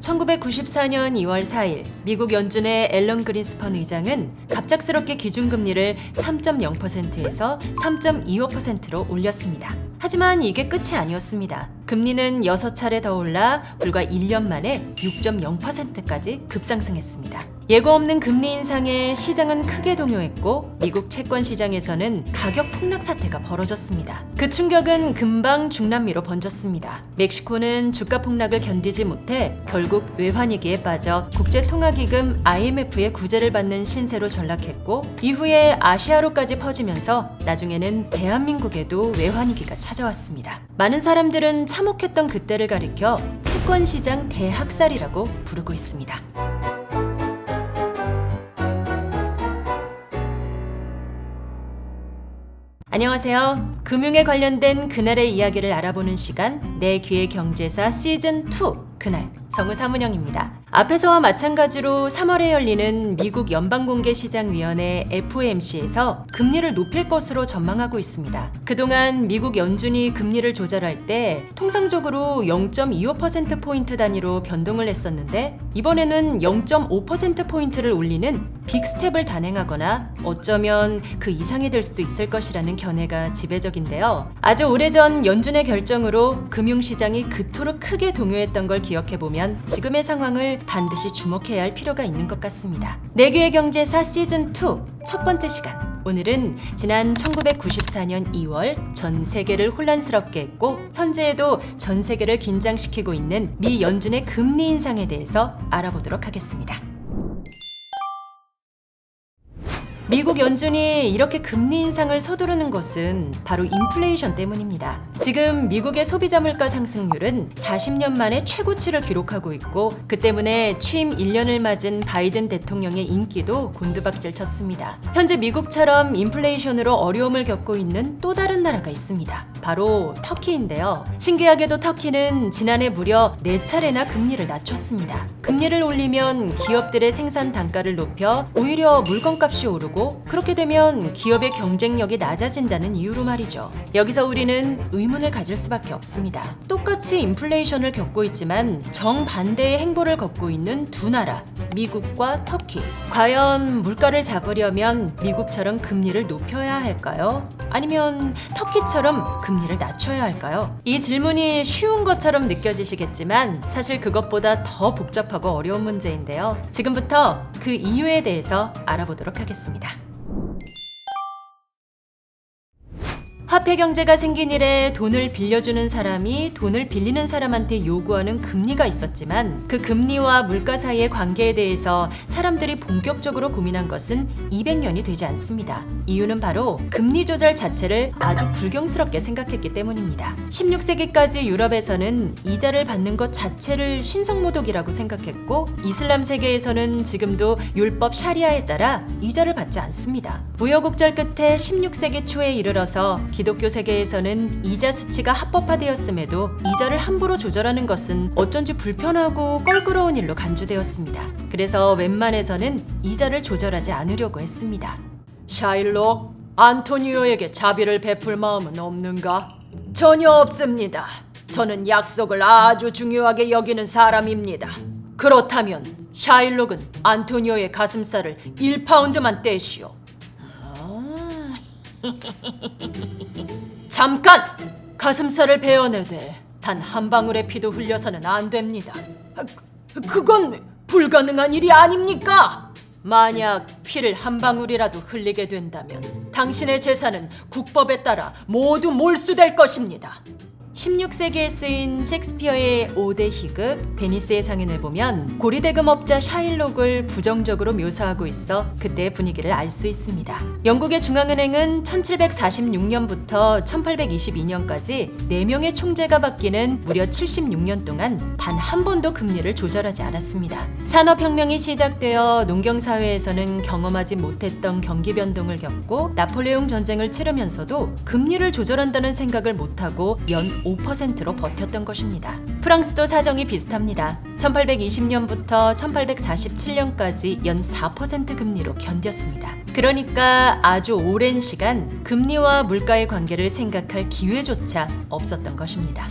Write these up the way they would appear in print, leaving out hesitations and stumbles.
1994년 2월 4일 미국 연준의 앨런 그린스펀 의장은 갑작스럽게 기준금리를 3.0%에서 3.25%로 올렸습니다. 하지만 이게 끝이 아니었습니다. 금리는 6차례 더 올라 불과 1년 만에 6.0%까지 급상승했습니다. 예고 없는 금리 인상에 시장은 크게 동요했고 미국 채권 시장에서는 가격 폭락 사태가 벌어졌습니다. 그 충격은 금방 중남미로 번졌습니다. 멕시코는 주가 폭락을 견디지 못해 결국 외환위기에 빠져 국제통화기금 IMF의 구제를 받는 신세로 전락했고 이후에 아시아로까지 퍼지면서 나중에는 대한민국에도 외환위기가 찾아왔습니다. 많은 사람들은 참혹했던 그때를 가리켜 채권시장 대학살이라고 부르고 있습니다. 안녕하세요. 금융에 관련된 그날의 이야기를 알아보는 시간 내 귀의 경제사 시즌2 그날 성우 사문영입니다. 앞에서와 마찬가지로 3월에 열리는 미국 연방공개시장위원회 FOMC에서 금리를 높일 것으로 전망하고 있습니다. 그동안 미국 연준이 금리를 조절할 때 통상적으로 0.25%포인트 단위로 변동을 했었는데 이번에는 0.5%포인트를 올리는 빅스텝을 단행하거나 어쩌면 그 이상이 될 수도 있을 것이라는 견해가 지배적인데요. 아주 오래전 연준의 결정으로 금융시장이 그토록 크게 동요했던 걸 기억해보면 지금의 상황을 반드시 주목해야 할 필요가 있는 것 같습니다. 내귀의 경제사 시즌2 첫 번째 시간. 오늘은 지난 1994년 2월 전 세계를 혼란스럽게 했고 현재에도 전 세계를 긴장시키고 있는 미 연준의 금리 인상에 대해서 알아보도록 하겠습니다. 미국 연준이 이렇게 금리 인상을 서두르는 것은 바로 인플레이션 때문입니다. 지금 미국의 소비자 물가 상승률은 40년 만에 최고치를 기록하고 있고 그 때문에 취임 1년을 맞은 바이든 대통령의 인기도 곤두박질 쳤습니다. 현재 미국처럼 인플레이션으로 어려움을 겪고 있는 또 다른 나라가 있습니다. 바로 터키인데요. 신기하게도 터키는 지난해 무려 4차례나 금리를 낮췄습니다. 금리를 올리면 기업들의 생산 단가를 높여 오히려 물건값이 오르고 그렇게 되면 기업의 경쟁력이 낮아진다는 이유로 말이죠. 여기서 우리는 의문을 가질 수밖에 없습니다. 똑같이 인플레이션을 겪고 있지만 정반대의 행보를 걷고 있는 두 나라, 미국과 터키. 과연 물가를 잡으려면 미국처럼 금리를 높여야 할까요? 아니면 터키처럼 금리를 낮춰야 할까요? 이 질문이 쉬운 것처럼 느껴지시겠지만 사실 그것보다 더 복잡하고 어려운 문제인데요. 지금부터 그 이유에 대해서 알아보도록 하겠습니다. 화폐 경제가 생긴 이래 돈을 빌려주는 사람이 돈을 빌리는 사람한테 요구하는 금리가 있었지만 그 금리와 물가 사이의 관계에 대해서 사람들이 본격적으로 고민한 것은 200년이 되지 않습니다. 이유는 바로 금리 조절 자체를 아주 불경스럽게 생각했기 때문입니다. 16세기까지 유럽에서는 이자를 받는 것 자체를 신성모독이라고 생각했고 이슬람 세계에서는 지금도 율법 샤리아에 따라 이자를 받지 않습니다. 우여곡절 끝에 16세기 초에 이르러서 기독교 세계에서는 이자 수치가 합법화되었음에도 이자를 함부로 조절하는 것은 어쩐지 불편하고 껄끄러운 일로 간주되었습니다. 그래서 웬만해서는 이자를 조절하지 않으려고 했습니다. 샤일록, 안토니오에게 자비를 베풀 마음은 없는가? 전혀 없습니다. 저는 약속을 아주 중요하게 여기는 사람입니다. 그렇다면 샤일록은 안토니오의 가슴살을 1파운드만 떼시오. 잠깐! 가슴살을 베어내되 단 한 방울의 피도 흘려서는 안 됩니다. 그건 불가능한 일이 아닙니까? 만약 피를 한 방울이라도 흘리게 된다면 당신의 재산은 국법에 따라 모두 몰수될 것입니다. 16세기에 쓰인 셰익스피어의 5대 희극 베니스의 상인을 보면 고리대금업자 샤일록을 부정적으로 묘사하고 있어 그때의 분위기를 알 수 있습니다. 영국의 중앙은행은 1746년부터 1822년까지 4명의 총재가 바뀌는 무려 76년 동안 단 한 번도 금리를 조절하지 않았습니다. 산업혁명이 시작되어 농경사회에서는 경험하지 못했던 경기 변동을 겪고 나폴레옹 전쟁을 치르면서도 금리를 조절한다는 생각을 못하고 연 5%로 버텼던 것입니다. 프랑스도 사정이 비슷합니다. 1820년부터 1847년까지 연 4% 금리로 견뎠습니다. 그러니까 아주 오랜 시간 금리와 물가의 관계를 생각할 기회조차 없었던 것입니다.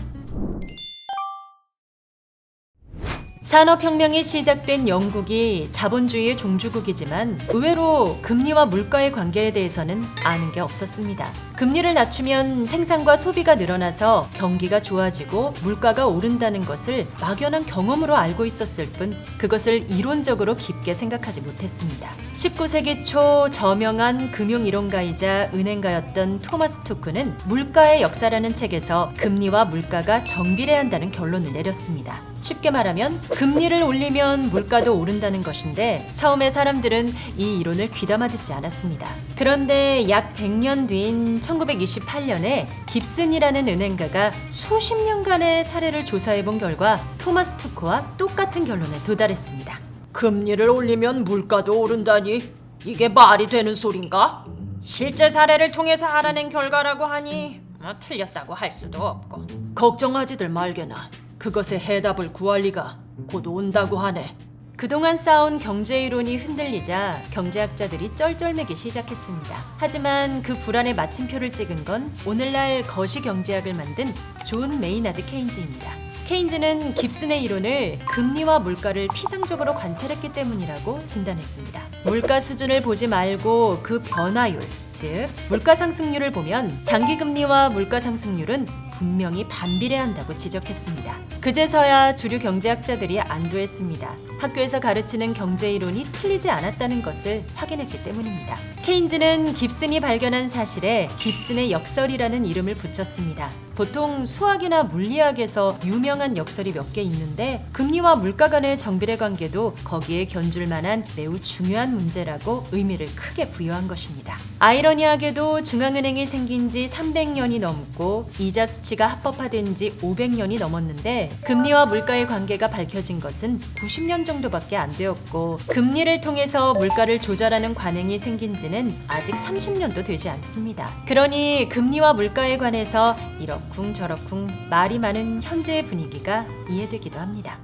산업혁명이 시작된 영국이 자본주의의 종주국이지만 의외로 금리와 물가의 관계에 대해서는 아는 게 없었습니다. 금리를 낮추면 생산과 소비가 늘어나서 경기가 좋아지고 물가가 오른다는 것을 막연한 경험으로 알고 있었을 뿐 그것을 이론적으로 깊게 생각하지 못했습니다. 19세기 초 저명한 금융이론가이자 은행가였던 토마스 투크는 물가의 역사라는 책에서 금리와 물가가 정비례한다는 결론을 내렸습니다. 쉽게 말하면 금리를 올리면 물가도 오른다는 것인데 처음에 사람들은 이 이론을 귀담아 듣지 않았습니다. 그런데 약 100년 뒤인 1928년에 깁슨이라는 은행가가 수십 년간의 사례를 조사해 본 결과 토마스 투크와 똑같은 결론에 도달했습니다. 금리를 올리면 물가도 오른다니 이게 말이 되는 소린가? 실제 사례를 통해서 알아낸 결과라고 하니 틀렸다고 할 수도 없고. 걱정하지들 말게나. 그것의 해답을 구할 리가 곧 온다고 하네. 그동안 쌓아온 경제이론이 흔들리자 경제학자들이 쩔쩔매기 시작했습니다. 하지만 그 불안에 마침표를 찍은 건 오늘날 거시경제학을 만든 존 메이나드 케인즈입니다. 케인즈는 깁슨의 이론을 금리와 물가를 피상적으로 관찰했기 때문이라고 진단했습니다. 물가 수준을 보지 말고 그 변화율, 즉 물가 상승률을 보면 장기금리와 물가 상승률은 분명히 반비례한다고 지적했습니다. 그제서야 주류 경제학자들이 안도했습니다. 학교에서 가르치는 경제이론이 틀리지 않았다는 것을 확인했기 때문입니다. 케인즈는 깁슨이 발견한 사실에 깁슨의 역설이라는 이름을 붙였습니다. 보통 수학이나 물리학에서 유명한 역설이 몇 개 있는데 금리와 물가 간의 정비례 관계도 거기에 견줄 만한 매우 중요한 문제라고 의미를 크게 부여한 것입니다. 아이러니하게도 중앙은행이 생긴 지 300년이 넘고 이자 수치가 합법화된 지 500년이 넘었는데 금리와 물가의 관계가 밝혀진 것은 90년 정도밖에 안 되었고 금리를 통해서 물가를 조절하는 관행이 생긴 지는 아직 30년도 되지 않습니다. 그러니 금리와 물가에 관해서 이러쿵 저러쿵 말이 많은 현재의 분위기가 이해되기도 합니다.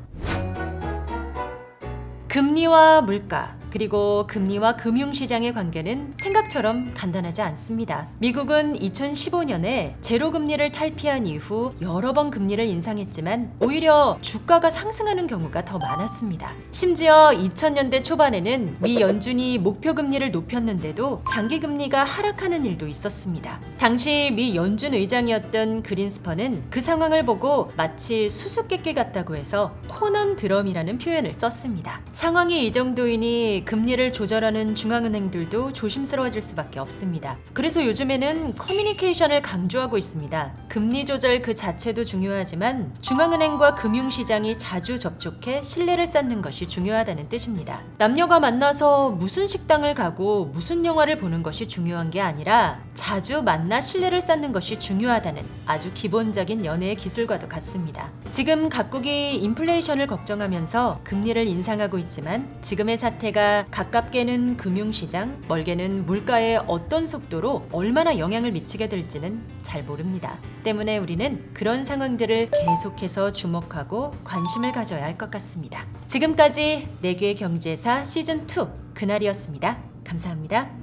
금리와 물가 그리고 금리와 금융시장의 관계는 생각처럼 간단하지 않습니다. 미국은 2015년에 제로금리를 탈피한 이후 여러 번 금리를 인상했지만 오히려 주가가 상승하는 경우가 더 많았습니다. 심지어 2000년대 초반에는 미 연준이 목표금리를 높였는데도 장기금리가 하락하는 일도 있었습니다. 당시 미 연준 의장이었던 그린스펀은 그 상황을 보고 마치 수수께끼 같다고 해서 코넌 드럼이라는 표현을 썼습니다. 상황이 이 정도이니 금리를 조절하는 중앙은행들도 조심스러워질 수밖에 없습니다. 그래서 요즘에는 커뮤니케이션을 강조하고 있습니다. 금리 조절 그 자체도 중요하지만 중앙은행과 금융시장이 자주 접촉해 신뢰를 쌓는 것이 중요하다는 뜻입니다. 남녀가 만나서 무슨 식당을 가고 무슨 영화를 보는 것이 중요한 게 아니라 자주 만나 신뢰를 쌓는 것이 중요하다는 아주 기본적인 연애의 기술과도 같습니다. 지금 각국이 인플레이션을 걱정하면서 금리를 인상하고 있지만 지금의 사태가 가깝게는 금융시장, 멀게는 물가에 어떤 속도로 얼마나 영향을 미치게 될지는 잘 모릅니다. 때문에 우리는 그런 상황들을 계속해서 주목하고 관심을 가져야 할 것 같습니다. 지금까지 내규의 경제사 시즌2 그날이었습니다. 감사합니다.